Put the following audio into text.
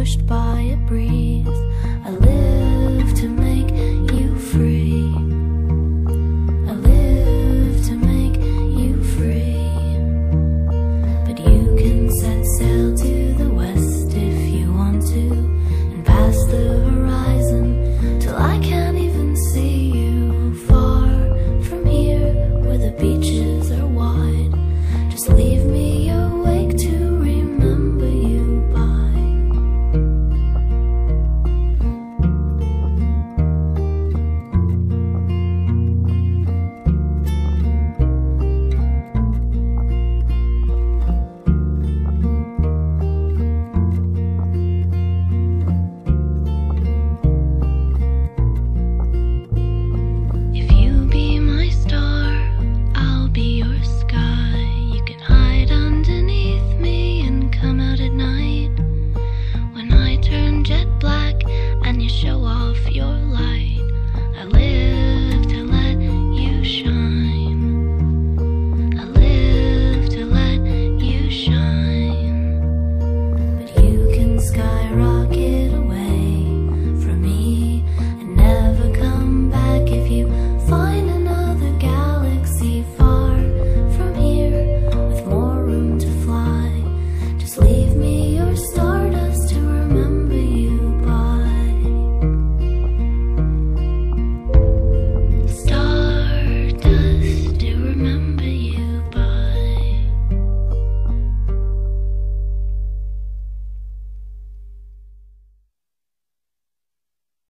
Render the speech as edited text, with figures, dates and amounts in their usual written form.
pushed by a breeze. I live to make you free. I live to make you free. But you can set sail to the west if you want to, and past the horizon till I can't even see you. Far from here where the beaches are wide, just leave me awake to remember you by. If you be my star, I'll be your sky.